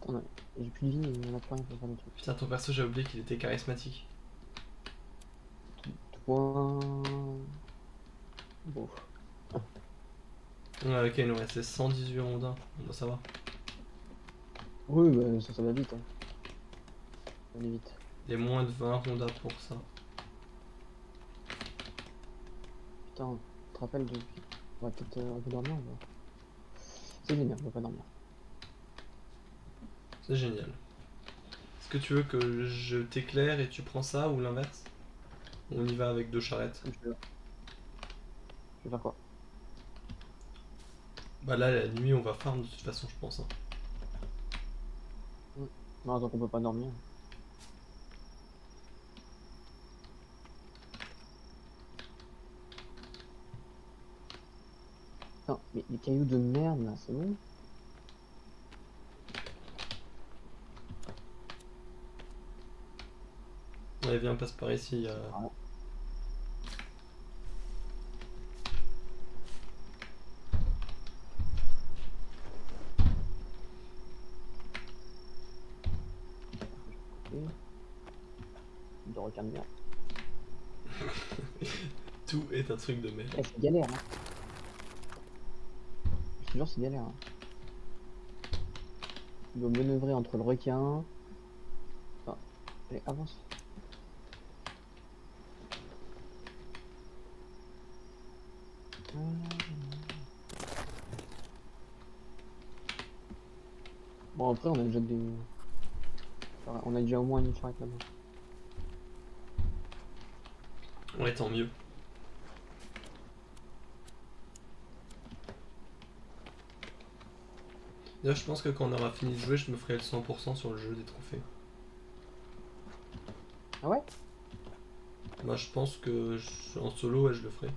Putain, j'ai plus de vie, il y en a plus rien pour faire des trucs. Putain, ton perso, j'ai oublié qu'il était charismatique. Toi... Bon. Ouais, ok, il nous restait 118 rondins. Bon, bah, ça va. Oui, bah ça va vite. Hein. Ça va aller vite. Il y a moins de 20 rondins pour ça. Putain, tu te rappelles de... On va peut-être redormir ou pas? C'est génial, on va pas dormir. C'est génial. Est-ce que tu veux que je t'éclaire et tu prends ça ou l'inverse? On y va avec 2 charrettes. Je vais faire quoi? Bah là, la nuit, on va farm de toute façon, je pense. Hein. Non, donc on peut pas dormir. Putain, mais les cailloux de merde là, c'est bon? Ouais, viens, passe par ici. Ah. De requin de merde. Tout est un truc de merde. Eh, c'est galère, hein. Je te jure, c'est galère. Hein. Tu dois manœuvrer entre le requin. Enfin, allez, avance. Bon, après, on a déjà des. Enfin, on a déjà au moins une charrette là-bas. Ouais, tant mieux. Là, je pense que quand on aura fini de jouer, je me ferai le 100% sur le jeu des trophées. Ah ouais? Bah, je pense que en solo, ouais, je le ferai.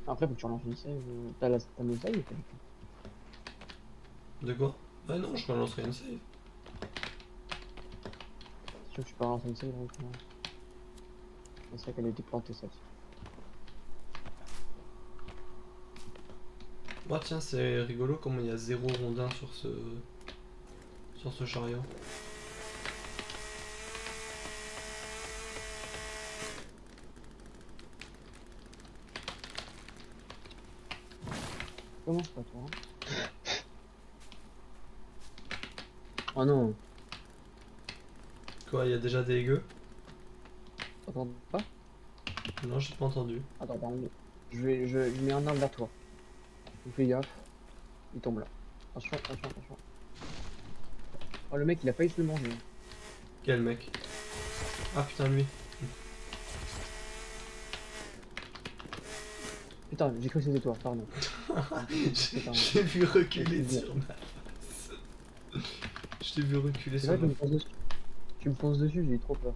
Après, faut que tu relances une save. T'as le save ou pas du tout? De quoi? Bah non, je relancerai une save. C'est sûr que tu peux relancer une save directement. C'est vrai qu'elle a été plantée celle-ci. Oh tiens, c'est rigolo comme il y a 0 rondin sur ce chariot. Commence pas toi. Hein. Oh non, Quoi, il y a déjà des gueux? t'entends pas? Non, j'ai pas entendu. Attends, pardon. Je mets un arbre vers toi. Fais gaffe. Il tombe là. Attention, attention, attention. Oh, le mec, il a failli se le manger. Quel mec? Ah putain, lui. Putain, j'ai cru que c'était toi, pardon. J'ai vu reculer sur ma face. Je t'ai vu reculer C'est sur vrai que ma face. tu me fonces dessus, j'ai eu trop peur.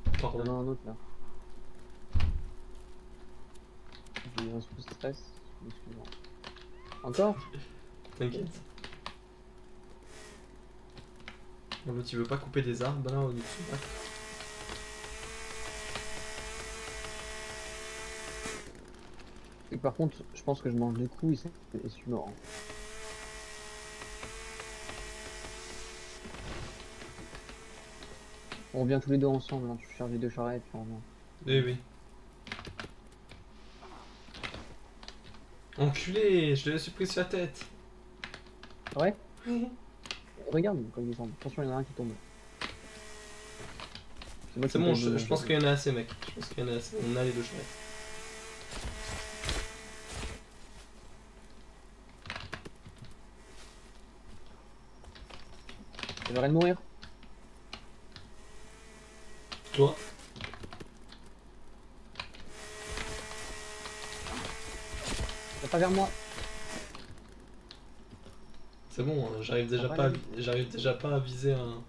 Il y en Pardon. a un autre là. J'ai eu un peu de stress. Excuse-moi. Encore? T'inquiète. Bon, tu veux pas couper des arbres là au-dessus là? Et par contre, je pense que je mange des coups et je suis mort. Hein. On revient tous les deux ensemble, hein. Tu charges les deux charrettes, puis on revient. Oui, oui. Enculé, je l'ai surpris sur la tête. Ouais? Regarde quand ils descendent. Attention, il y en a un qui tombe. Moi C'est qui bon, paye je pense qu'il y en a assez, mec. Je pense qu'il y en a assez. On a les deux charrettes. J'aimerais de mourir. Toi? Viens pas vers moi. C'est bon, hein, j'arrive déjà pas à viser un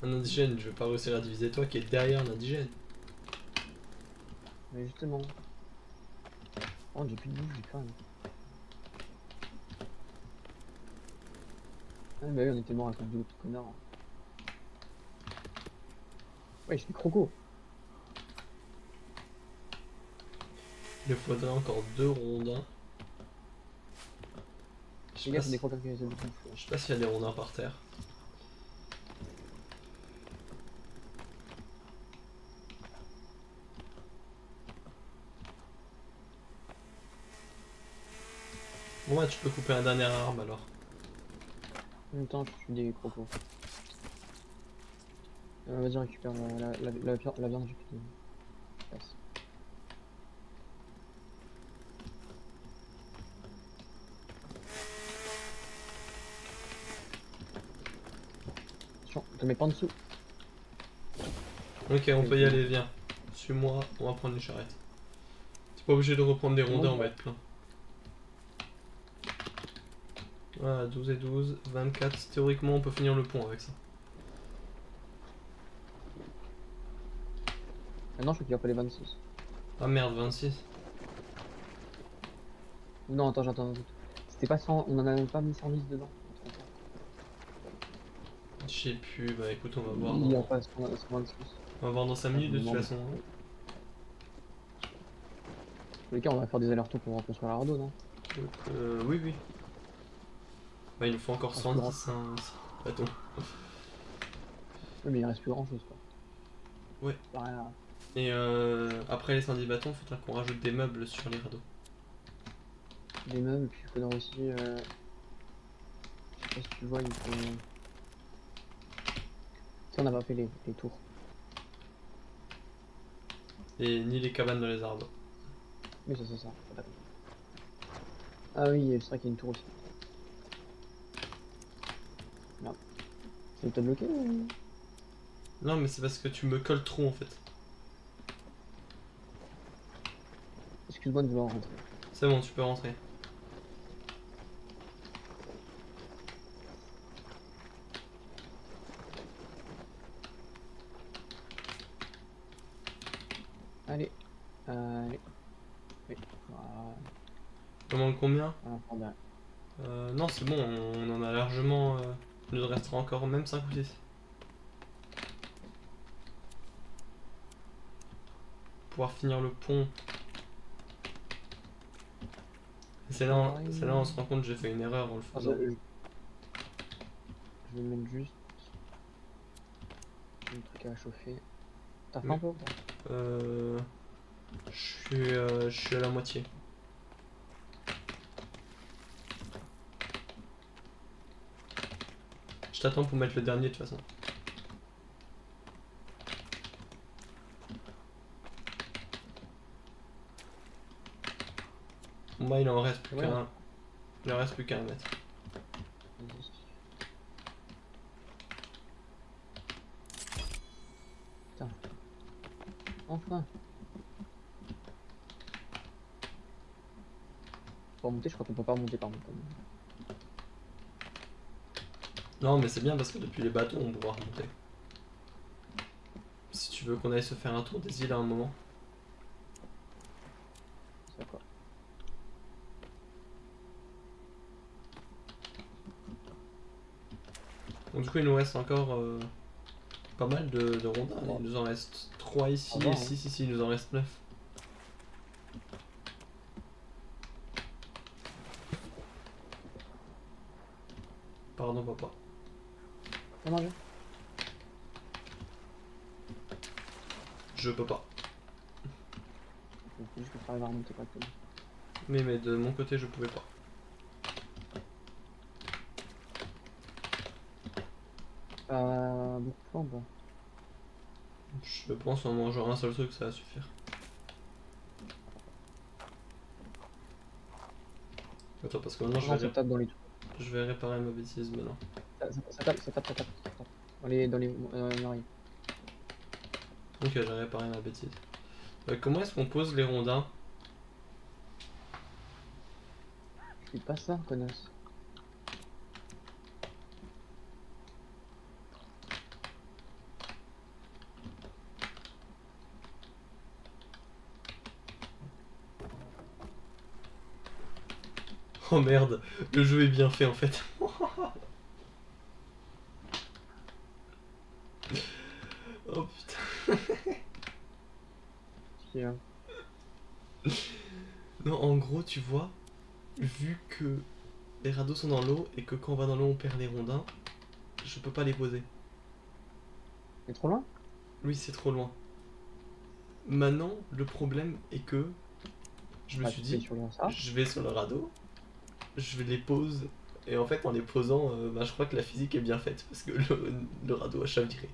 indigène. Je vais pas réussir à diviser toi qui est derrière l'indigène. Mais justement. Oh, j'ai plus de bouffe, j'ai plus rien. Ah, bah oui, on était mort à cause de l'autre connard. Ouais, je suis croco. Il faudrait encore 2 rondins. Je Les gars, c'est des crocodiles qui essaient de bouffer. Je sais pas s'il y a des rondins par terre. Bon ouais, tu peux couper un dernier arbre alors. En même temps, je suis des crocos. Vas-y, récupère la viande, j'ai plus de place. Attention, te mets pas en dessous. Ok, on peut y aller, viens. Suis-moi, on va prendre les charrettes. T'es pas obligé de reprendre des rondins, on va être plein. Voilà, 12 et 12, 24. Théoriquement, on peut finir le pont avec ça. Maintenant, je crois qu'il va pas les 26. Ah merde, 26. Non, attends, j'attends un doute. C'était pas 100, on en avait pas mis 110 dedans. Je sais plus, bah écoute, on va voir Il y a dans... pas 126. On va voir dans 5 minutes de toute façon. Hein. Dans les cas, on va faire des allers-retours pour reconstruire la radeau, non? Oui, oui. Bah il nous faut encore 110, hein, bâtons. Oui, mais il reste plus grand chose, quoi. Ouais. Rien. Et après les 110 bâtons, il faudra qu'on rajoute des meubles sur les radeaux. Des meubles, puis il faudra aussi. Je sais pas si tu vois, il faut. Si on n'a pas fait les tours. Et ni les cabanes dans les arbres. Oui, c'est ça. Ah oui, c'est vrai qu'il y a une tour aussi. Merde. C'est t'a bloqué ou... Non, mais c'est parce que tu me colles trop en fait. Excuse-moi de vouloir rentrer. C'est bon, tu peux rentrer. Allez. Allez. Oui. Voilà. Il manque combien? Voilà. Non, c'est bon, on en a largement. Il nous restera encore même 5 ou 6. Pouvoir finir le pont. C'est là, on se rend compte que j'ai fait une erreur en le faisant. Je vais mettre juste un truc à chauffer. T'as faim un peu ou pas? Je suis à la moitié. Je t'attends pour mettre le dernier de toute façon. Moi il en reste plus qu'un. Il en reste plus qu'un à mettre. Putain. Enfin. Pour monter, je crois qu'on peut pas monter par contre. Non mais c'est bien parce que depuis les bateaux on pourra remonter. Si tu veux qu'on aille se faire un tour des îles à un moment. C'est quoi? Donc du coup il nous reste encore pas mal de rondins. Il nous en reste 3 ici et 6 ici, il nous en reste 9. Pardon papa. T'as mangé? Je peux pas. Faut juste que tu arrives à remonter correctement. Mais de mon côté je pouvais pas. Beaucoup de fois ou pas? Je pense en mangeant un seul truc ça va suffire. Attends parce que maintenant je vais réparer ma bêtise maintenant. Ça tape. Dans les oreilles. Ok, j'ai réparé ma bêtise. Comment est-ce qu'on pose les rondins? Je fais pas ça, connasse. Oh merde, le jeu est bien fait en fait. Oh putain. Non, en gros, tu vois, vu que les radeaux sont dans l'eau et que quand on va dans l'eau on perd les rondins, je peux pas les poser. C'est trop loin? Oui, c'est trop loin. Maintenant, le problème est que je me Bah, suis tu fais dit, sur ça. je vais sur le radeau, je les pose, et en fait, en les posant, bah, je crois que la physique est bien faite parce que le radeau a chaviré.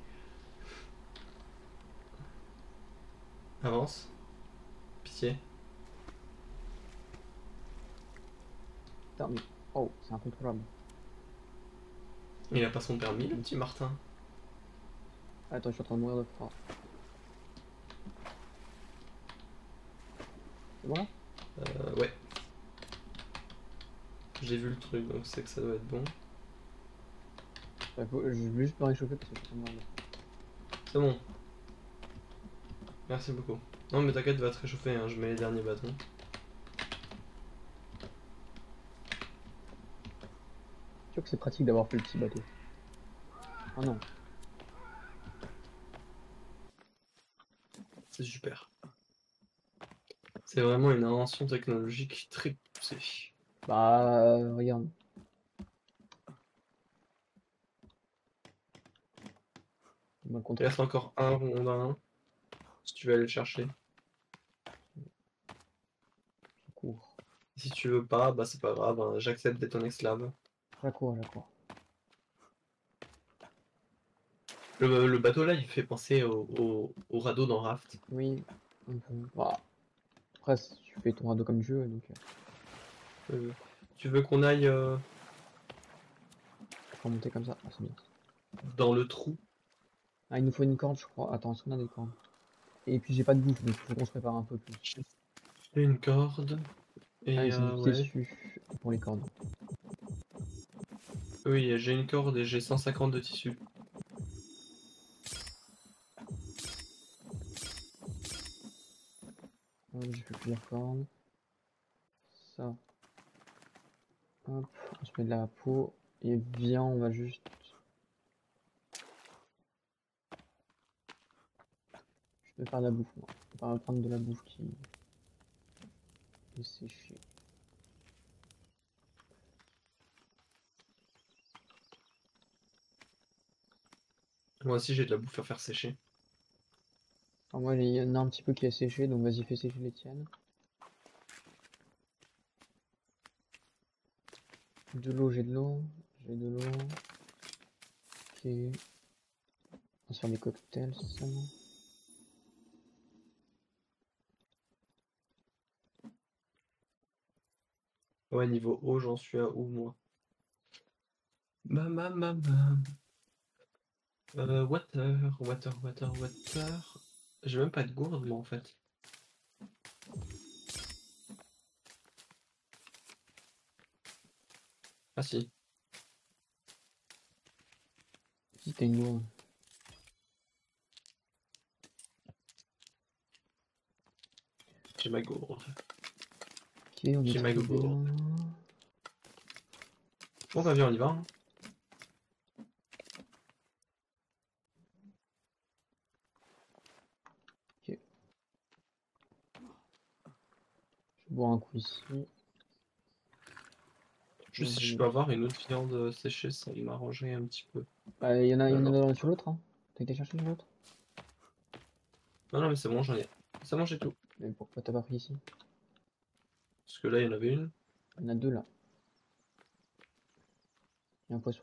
Avance, pitié. Putain, mais... Oh, c'est incontrôlable. Il a pas son permis, le petit Martin. Attends, je suis en train de mourir de froid. C'est bon là? Ouais, j'ai vu le truc, donc c'est que ça doit être bon. Je vais juste me réchauffer parce que je suis en train de mourir de froid. C'est bon, merci beaucoup. Non, mais t'inquiète, va te réchauffer, hein, je mets les derniers bâtons. Tu vois que c'est pratique d'avoir fait le petit bateau. Ah non. C'est super. C'est vraiment une invention technologique très poussée. Bah, regarde. Mal Il contrôle. reste encore un rondin, si tu veux aller le chercher. J'accours. Si tu veux pas, bah c'est pas grave, hein, j'accepte d'être ton esclave. J'accours, j'accours. Le bateau là, il fait penser au radeau dans Raft. Oui. Un peu. Bah, après, tu fais ton radeau comme tu veux, donc... Euh, Tu veux qu'on aille je peux remonter comme ça. Ah, c'est bien. dans le trou? Ah, il nous faut une corde, je crois. Attends, est-ce qu'on a des cordes? Et puis j'ai pas de bouffe, donc il faut qu'on se prépare un peu plus. J'ai une corde. Ah, Et c'est du ouais. tissu pour les cordes. Oui, j'ai une corde et j'ai 150 de tissu. J'ai fait plusieurs cordes. Ça. Hop, on se met de la peau. Et viens, on va juste... Je vais faire de la bouffe, moi. On va prendre de la bouffe qui est séchée. Moi aussi, j'ai de la bouffe à faire sécher. Alors moi, il y en a un petit peu qui est séché, donc vas-y, fais sécher les tiennes. De l'eau, j'ai de l'eau. J'ai de l'eau. Ok. On va se faire des cocktails, c'est ça, non? Ouais, niveau eau, j'en suis à où, moi? Bam. Water. J'ai même pas de gourde, moi, en fait. Ah si, Si t'as une gourde. j'ai ma gourde. Ok, on est J'ai ma très gourde. bien. Bon, bah, viens, on y va, hein. Ok. Je bois un coup ici. Juste si je peux avoir une autre viande séchée, ça m'arrangerait un petit peu. Bah, il y en a Alors. sur l'autre, hein. T'as été chercher sur l'autre? Non, mais c'est bon, j'en ai. C'est bon, j'ai tout. Mais pourquoi t'as pas pris ici? Parce que là, il y en avait une. Il y en a deux là. Il y a un poisson.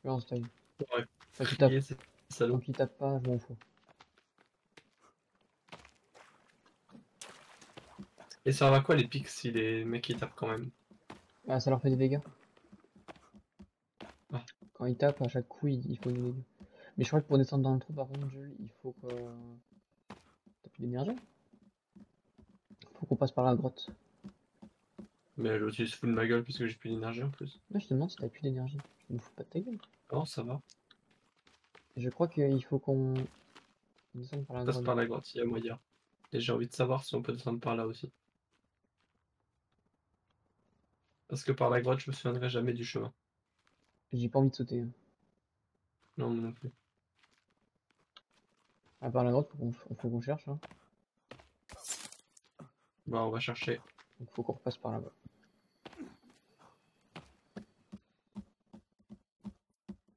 Là, style. Ouais, Tant qu'il tape, prier, c'est tant salaud. qu'il tape pas, je m'en fous. Et ça va à quoi les pics si les mecs ils tapent quand même? Ah, ça leur fait des dégâts. Ah, Quand ils tapent, à chaque coup, il faut des dégâts. Mais je crois que pour descendre dans le trou, par contre, Jules, il faut que... T'as plus d'énergie? Faut qu'on passe par la grotte. mais l'autre il se fout de ma gueule parce que j'ai plus d'énergie en plus. Là, je te demande si t'as plus d'énergie. Je me fous pas de ta gueule. Non, ça va. Je crois qu'il faut qu'on descende par la Passe grotte. par la grotte, il y a moyen. Et j'ai envie de savoir si on peut descendre par là aussi. Parce que par la grotte, je me souviendrai jamais du chemin. J'ai pas envie de sauter, hein. Non, moi non plus. Ah, par la grotte, faut qu'on cherche, hein. Bah, on va chercher. Donc faut qu'on repasse par là-bas.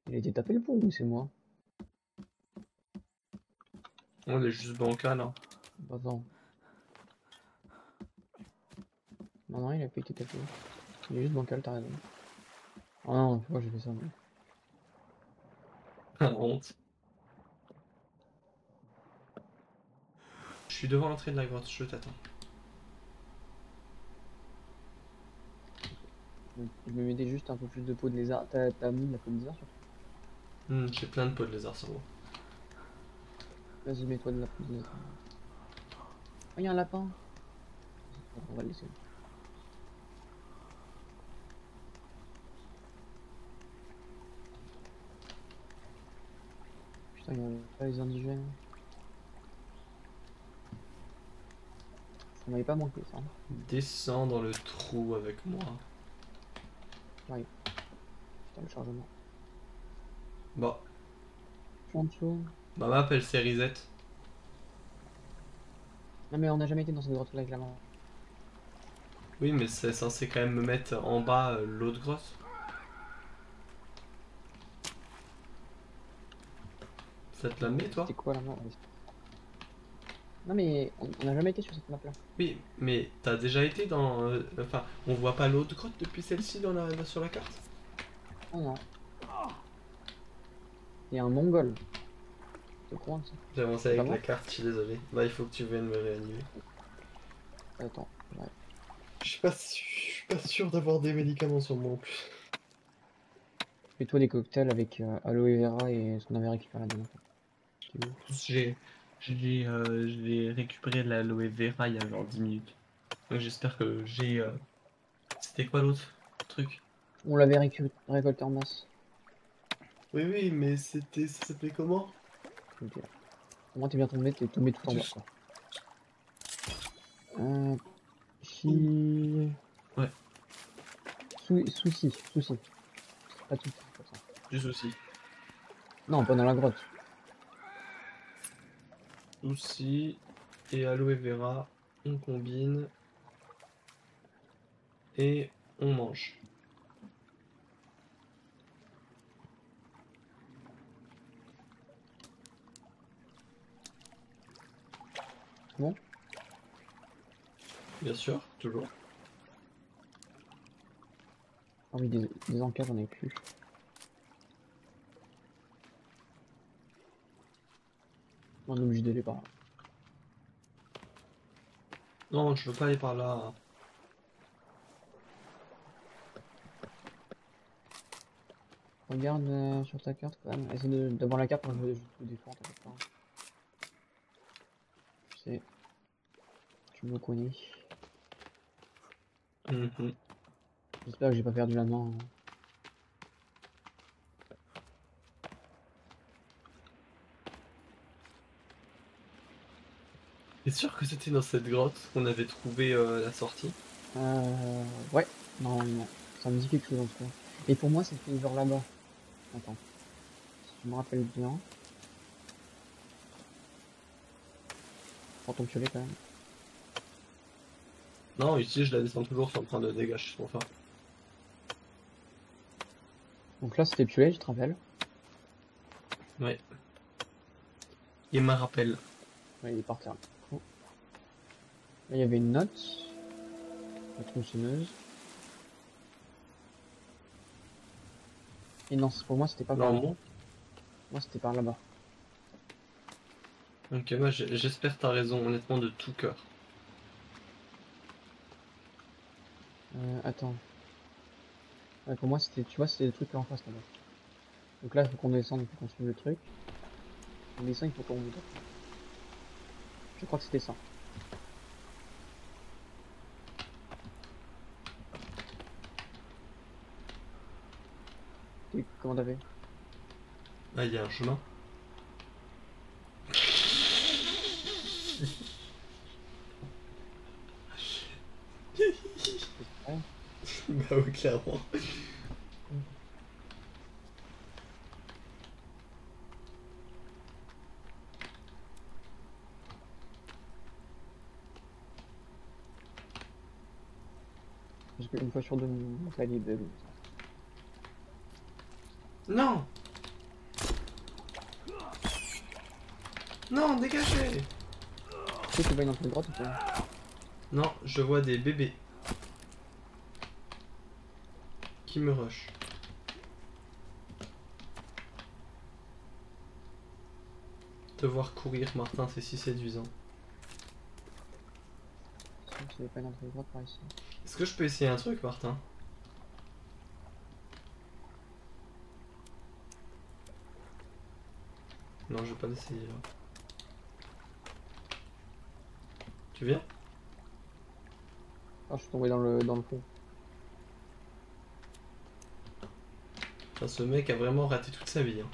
Il a été tapé le pont ou c'est moi? On est juste bancal, hein. Attends. Non, non, il a pas été tapé. Il est juste bancal, t'as raison. Oh non, pourquoi j'ai fait ça moi? Honte. Je suis devant l'entrée de la grotte, je t'attends. Je me mettais juste un peu plus de peau de lézard. T'as mis de la peau de lézard sur toi? J'ai plein de peaux de lézard sur moi. Vas-y, mets-toi de la peau de lézard. Oh, y'a un lapin! On va le laisser. Putain, y'a pas les indigènes. Ça m'avait pas manqué ça. Descends dans le trou avec moi. J'arrive. Putain, le chargement. Bah, Je suis en dessous. ma map elle s'est reset. Non, mais on n'a jamais été dans cette grotte là avec la main. Oui, mais c'est censé quand même me mettre en bas l'autre grotte. Ça te la met, toi? C'était quoi la main? Non, mais on n'a jamais été sur cette map là. Oui, mais t'as déjà été dans... Enfin, on voit pas l'autre grotte depuis celle-ci sur la carte? Oh non. Il y a un mongol. C'est au courant de ça. J'ai avancé C'est pas avec la moi? carte, je suis désolé. Bah, il faut que tu viennes me réanimer. Attends, j'arrive. Je suis pas sûr d'avoir des médicaments sur moi en plus. Fais-toi des cocktails avec aloe vera et ce qu'on avait récupéré la dernière fois. C'est où? J'ai récupéré de l'aloe vera il y a genre 10 minutes. Donc j'espère que j'ai... C'était quoi l'autre truc? On l'avait récolté en masse. Oui, oui, mais c'était... Ça s'appelait comment? Ok. Au moins t'es bien tombé tout en bas quoi. Euh, chi... Ouais, Souci. Pas de souci, comme ça. du souci. Non, pas dans la grotte. Souci et aloe vera, on combine et on mange. Bon. Bien sûr, toujours. Ah oui, des encas, j'en ai plus. On est obligé d'aller par là. Non, je veux pas aller par là. Regarde sur ta carte quand même. Essaie d'avoir la carte quand je te défends, t'inquiète pas. Je sais. Tu me connais. Mhm. J'espère que j'ai pas perdu la main. T'es sûr que c'était dans cette grotte qu'on avait trouvé la sortie? Ouais, normalement. Ça me dit quelque chose en tout cas. Et pour moi, c'était genre là-bas. Attends. Si je me rappelle bien. Prends ton piolet quand même. Non, ici je la descends toujours sans prendre de dégâts, je suis trop fort. Donc là, c'était piolet, je te rappelle. Ouais. Il me rappelle. Ouais, il est par terre. Cool. Là, il y avait une note. La tronçonneuse. Et non, pour moi, c'était pas par là. Normalement. Moi, c'était par là-bas. Ok, moi j'espère que t'as raison, honnêtement, de tout cœur. Attends. Ouais, pour moi, c'était, tu vois, c'était le truc là en face là-bas. Donc là, il faut qu'on descende, il faut qu'on suive le truc. On descend, il faut qu'on monte. Je crois que c'était ça. Comment t'as fait? Ah, il y a un chemin. Ouais. Bah oui, clairement. Parce qu'une fois sur deux, mon clavier bug. Non! Non, dégagez! Tu sais, tu vois une entrée de droite ou pas? Non, je vois des bébés qui me rushent. Te voir courir, Martin, c'est si séduisant. Il n'y a pas une entrée de droite par ici. Est-ce que je peux essayer un truc, Martin? Non, je vais pas l'essayer là. Tu viens? Ah, je suis tombé dans le fond. Enfin, ce mec a vraiment raté toute sa vie. Hein.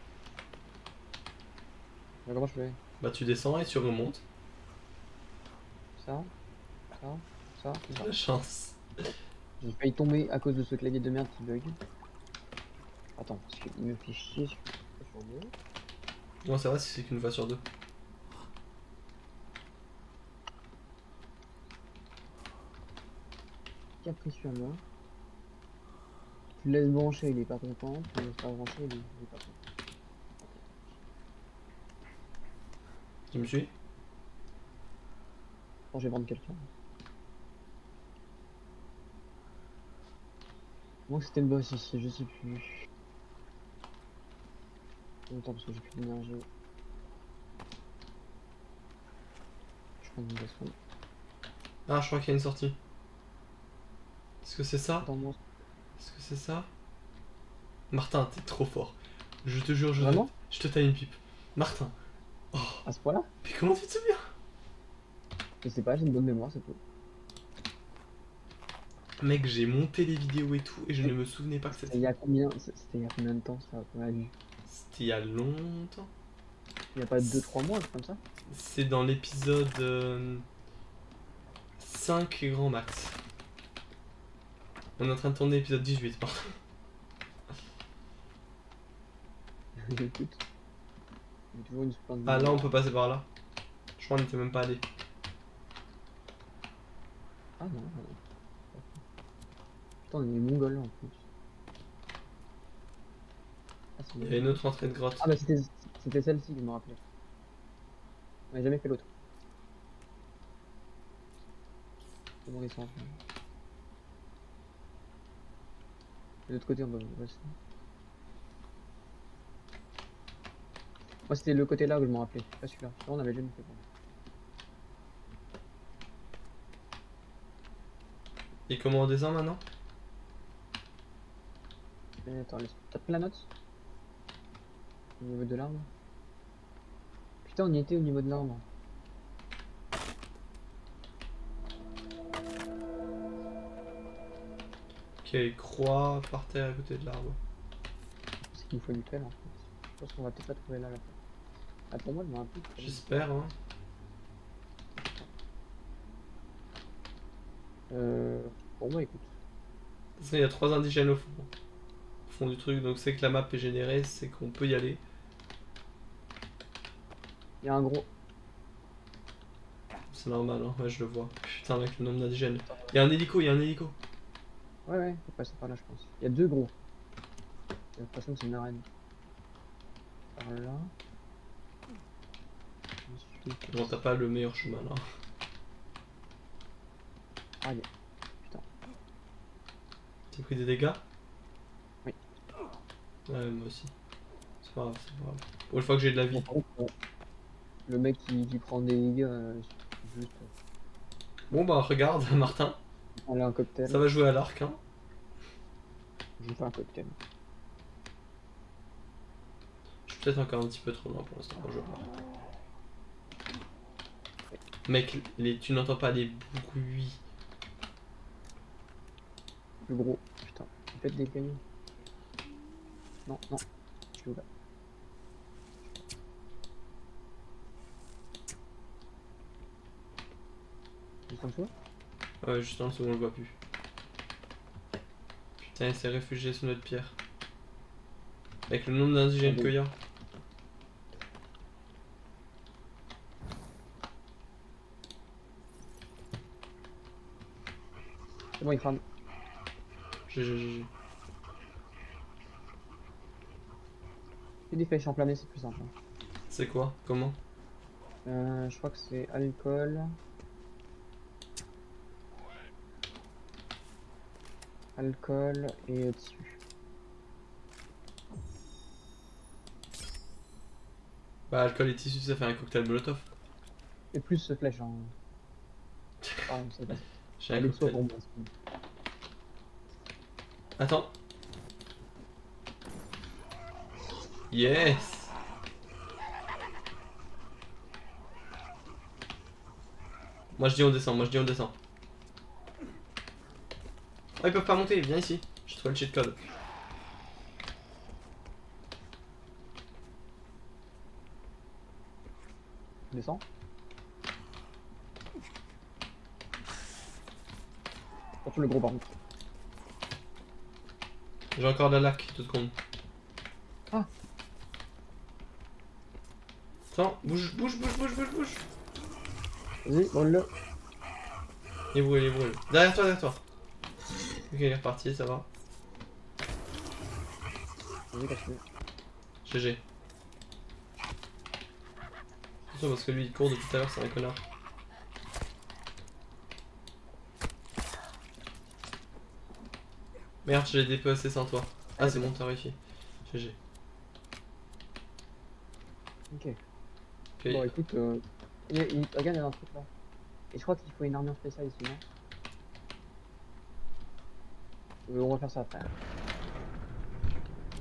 Mais comment je fais? Bah tu descends et tu remontes. Ça, ça, ça, T'as ça. la chance. J'ai failli tomber à cause de ce clavier de merde qui bug. Attends, parce qu'il me fait chier sur deux. Non, ça va si c'est qu'une fois sur deux. Capricieux à moi. Tu le laisses brancher, il est pas content. Tu le laisses pas brancher, il est pas content. Tu me suis? Quand je vais vendre quelqu'un. Moi c'était le boss ici, je sais plus. Longtemps parce que j'ai plus d'énergie. Je prends une boisson. Ah, je crois qu'il y a une sortie. Est-ce que c'est ça? Attends, moi. Est-ce que c'est ça? Martin, t'es trop fort. Je te jure, Vraiment? je te taille une pipe. Martin. Oh, À ce point-là? mais comment tu te souviens? Je sais pas, j'ai une bonne mémoire, c'est tout. Mec, j'ai monté les vidéos et tout et je ne me souvenais pas que C'était c'était. il y a combien? C'était il y a combien de temps ça qu'on a vu? C'était il y a longtemps. Il y a pas 2-3 mois, comme ça? C'est dans l'épisode 5 grand max. On est en train de tourner l'épisode 18, pardon. Écoute. J'ai toujours une super Ah là on peut passer par là. Je crois qu'on n'était même pas allé. Ah non, non. Putain, on est mongols en plus. Ah, Il y a une autre entrée de grotte. Ah bah c'était celle-ci que je me rappelais. On n'a jamais fait l'autre. Comment on descend? De l'autre côté on va rester. Moi c'était le côté là que je me rappelais, pas celui-là. Là on avait jamais fait. Et comment on descend maintenant? Mais attends, t'as pris la note? Au niveau de l'arbre? Putain, on y était au niveau de l'arbre. Ok, il croix par terre à côté de l'arbre. C'est qu'il nous faut une pelle en fait. Je pense qu'on va peut-être pas trouver là la pelle. Ah, pour moi, je me rappelle. J'espère, hein. Pour moi, écoute. De toute façon, il y a 3 indigènes au fond du truc, donc c'est que la map est générée, c'est qu'on peut y aller. Il y a un gros. C'est normal, hein, ouais, je le vois. Putain, avec le nombre d'indigènes. Il y a un hélico, il y a un hélico. Ouais, ouais, faut passer par là, je pense. Il y a deux gros. J'ai l'impression que c'est une arène. Par là. Ensuite. Bon, t'as pas le meilleur chemin là. Ah, il y a. Putain. T'as pris des dégâts? Oui. Ouais, moi aussi. C'est pas grave, c'est pas grave. Pour une fois que j'ai de la vie. Bon, par contre, le mec qui prend des dégâts, juste. Bon bah regarde, Martin. Allez, un cocktail. Ça va jouer à l'arc, hein. Je vais faire un cocktail. Je suis peut-être encore un petit peu trop loin pour l'instant quand je pars. Mec, tu n'entends pas les bruits. Plus gros. Putain. Il pète des cailloux. Non, non. Je suis ouvert. Juste en dessous? Ouais, juste en dessous, on le voit plus. Putain, il s'est réfugié sous notre pierre. Avec le nombre d'indigènes qu'il y a. C'est bon, il crame. GG. Fais des flèches enflammées, c'est plus simple. Hein. C'est quoi? Comment? Je crois que c'est alcool. Alcool et tissu. Bah, alcool et tissu, ça fait un cocktail molotov. Et plus flèche. Hein. Pardon, c'est pas ça. J'ai un Allez de soi cocktail. pour moi. Attends. Yes! Moi je dis on descend, moi je dis on descend. Oh, ils peuvent pas monter, viens ici. J'ai trouvé le cheat code. Descends. Surtout le gros par contre. J'ai encore de la laque, 2 secondes. Ah. Attends, bouge. Vas-y, brûle-le. Il brûle. Derrière toi. Ok, il est reparti, ça va. Vas-y, continue. GG. Attention parce que lui il court depuis tout à l'heure, c'est un connard. Merde, je l'ai dépassé sans toi. Ah, c'est bon, t'as réussi. GG. Ok. Ok. Bon, écoute, regarde, il y a un truc là. Et je crois qu'il faut une armure spéciale ici, non? On va faire ça après.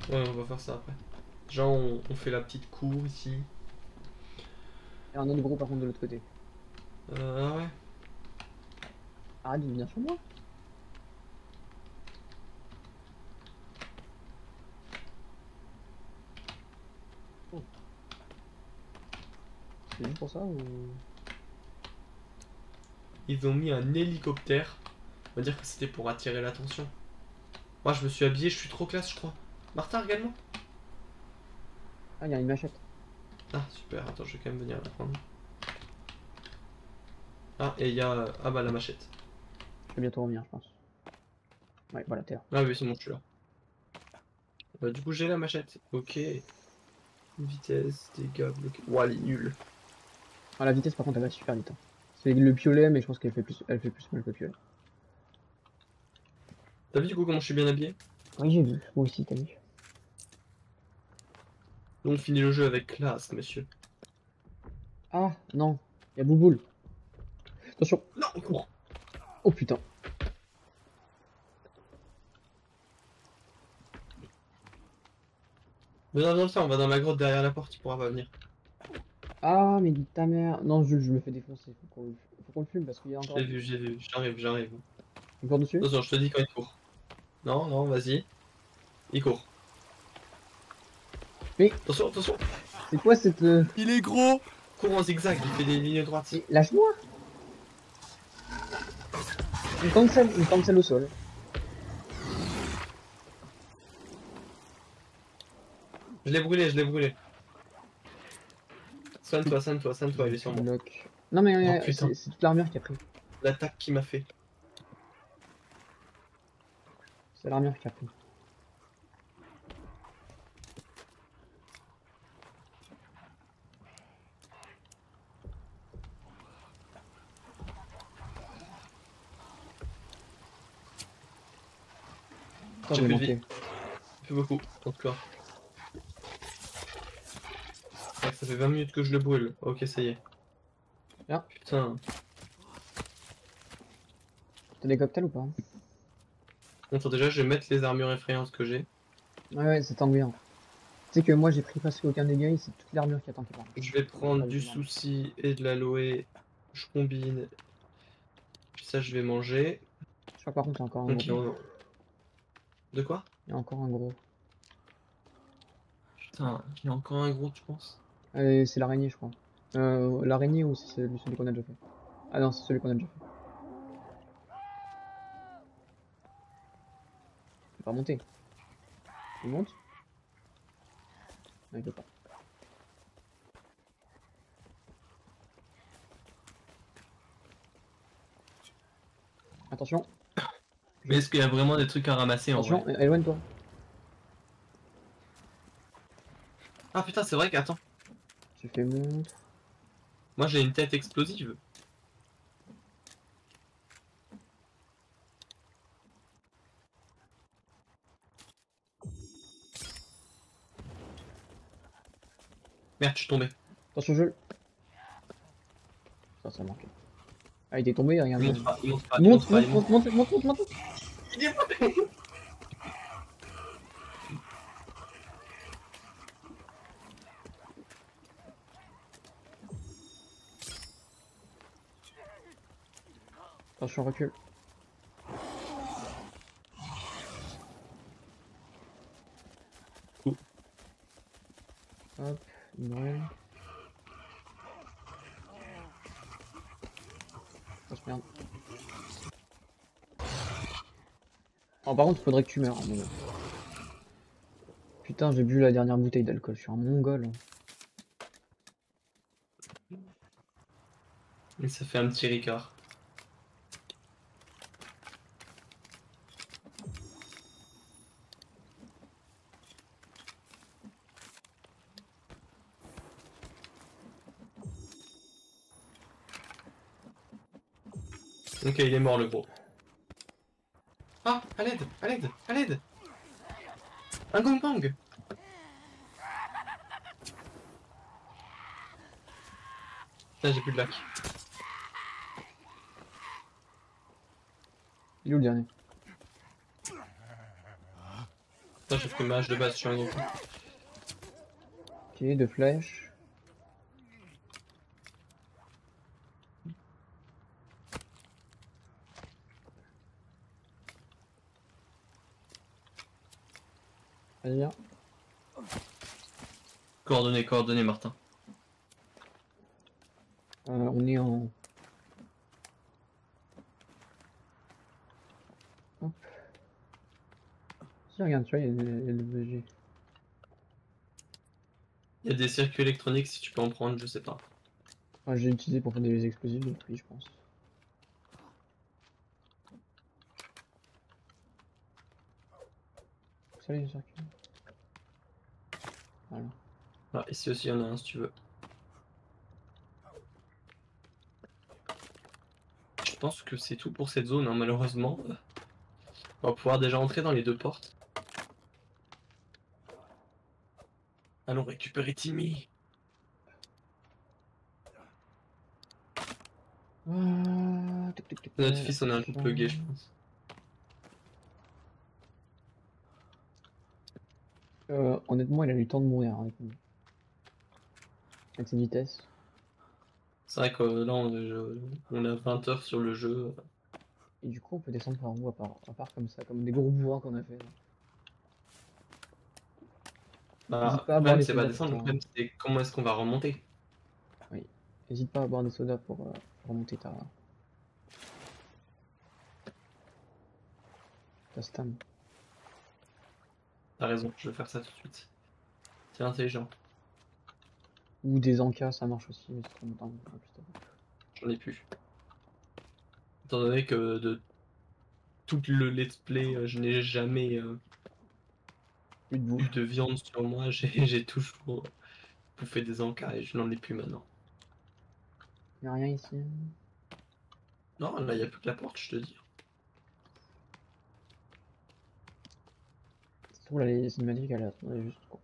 Ouais, on va faire ça après. Genre, on fait la petite cour ici. Et un autre gros par contre de l'autre côté. Ah ouais. Arrête de venir sur moi. Oh. C'est juste pour ça ou... Ils ont mis un hélicoptère. On va dire que c'était pour attirer l'attention. Moi, je me suis habillé, je suis trop classe, je crois. Martin, regarde-moi. Ah, il y a une machette. Ah, super, attends, je vais quand même venir la prendre. Ah, et il y a. Ah, bah, la machette. Je vais bientôt revenir, je pense. Ouais, voilà, terre. Ah, oui, c'est bon, je suis là. Du coup, j'ai la machette. Ok. Vitesse, dégâts, bloqués. Ouah, elle est nulle. Ah, la vitesse par contre elle va super vite. Hein. C'est le piolet, mais je pense qu'elle fait plus, elle fait plus mal que le piolet. T'as vu du coup comment je suis bien habillé? Oui, j'ai vu. Moi aussi, t'as vu. Donc, on finit le jeu avec classe, monsieur. Ah, non. Il y a Bouboule. Attention. Non, on court. Oh putain. Mais non, non, ça, on va dans la grotte derrière la porte, il pourra pas venir. Ah, mais dis ta mère. Non, je me fais défoncer. Faut qu'on le fume parce qu'il y a encore. J'ai vu, j'arrive. Encore dessus? Attention, je te dis quand il court. Non, non, vas-y. Il court. Mais Attention. c'est quoi cette. Il est gros. Cours en zigzag, il fait des lignes droites. Mais lâche-moi! Une cancel au sol. Je l'ai brûlé. Soigne-toi, il est sur moi. Bloc. Non, mais Oh, putain. c'est toute l'armure qui a pris. L'attaque qu'il m'a fait. C'est l'armure qui a pris. J'ai J'ai plus de manqué. vie. Plus beaucoup, encore. Ça fait 20 minutes que je le brûle. Ok, ça y est. Bien. Putain. T'as des cocktails ou pas? Attends, déjà, je vais mettre les armures effrayantes que j'ai. Ouais, c'est ennuyant. Tu sais que moi j'ai pris presque aucun dégât, c'est toute l'armure qui a tanké par contre. Je vais prendre Pas du du tout. souci et de l'aloe. Je combine. Puis ça, je vais manger. Je crois que par contre il y a encore un Ok, gros. De quoi? Il y a encore un gros. Putain, il y a encore un gros, tu penses? C'est l'araignée, je crois. L'araignée ou c'est celui qu'on a déjà fait? Ah non, c'est celui qu'on a déjà fait. Il peut pas monter. Il monte? Non, il peut pas. Attention. Mais est-ce qu'il y a vraiment des trucs à ramasser en Attention, vrai? éloigne-toi. Ah putain, c'est vrai qu'attends, Tu fais montre. moi j'ai une tête explosive. Merde, je suis tombé. Attention, jeu. Ça manquait. Ah, il est tombé, regarde. Il monte pas, il monte pas, il monte Monte, pas, il monte, monte monte, monte, monte, monte, monte. Il est monté. Attention, recule. Ouh. Hop, il brûle. Oh merde. Oh, par contre, faudrait que tu meurs. Mais... Putain, j'ai bu la dernière bouteille d'alcool, je suis un mongol. Et ça fait un petit ricard. Ok, il est mort le gros. Ah, à l'aide, à l'aide, à l'aide. Un gangbang. Putain, j'ai plus de lac. Il est où le dernier? Putain, j'ai pris ma hache de base, je suis un gangbang. Ok, deux flèches. Vas-y, viens. Coordonnées, coordonnées, Martin. On est en... Hop. Si, regarde, tu vois, il y a le VG. Il y a des circuits électroniques si tu peux en prendre, je sais pas. Enfin, j'ai utilisé pour faire des explosifs, donc oui, je pense. Ça, les circuits. Voilà. Ah, ici aussi, il y en a un si tu veux. Je pense que c'est tout pour cette zone, hein, malheureusement. On va pouvoir déjà entrer dans les deux portes. Allons récupérer Timmy. Notre fils, on est un couple gay, je pense. Honnêtement, il a eu le temps de mourir avec nous. Avec ses vitesses. C'est vrai que là, on a 20 heures sur le jeu. Et du coup, on peut descendre par où à part comme ça, comme des gros bourrins qu'on a fait. Là. N'hésite Bah, pas le à boire problème, des c'est pas sodas pour descendre, le problème, c'est comment est-ce qu'on va remonter. Oui. N'hésite pas à boire des sodas pour remonter ta stam. T'as raison, je vais faire ça tout de suite. C'est intelligent. Ou des encas, ça marche aussi, mais c'est trop longtemps. J'en ai plus. Étant donné que de tout le let's play, je n'ai jamais Plus de eu bouffe. de viande sur moi, j'ai toujours bouffé des encas et je n'en ai plus maintenant. Y'a rien ici. Non, là, il n'y a plus que la porte, je te dis. Ça se trouve, là, les cinématiques, elles attendent juste quoi.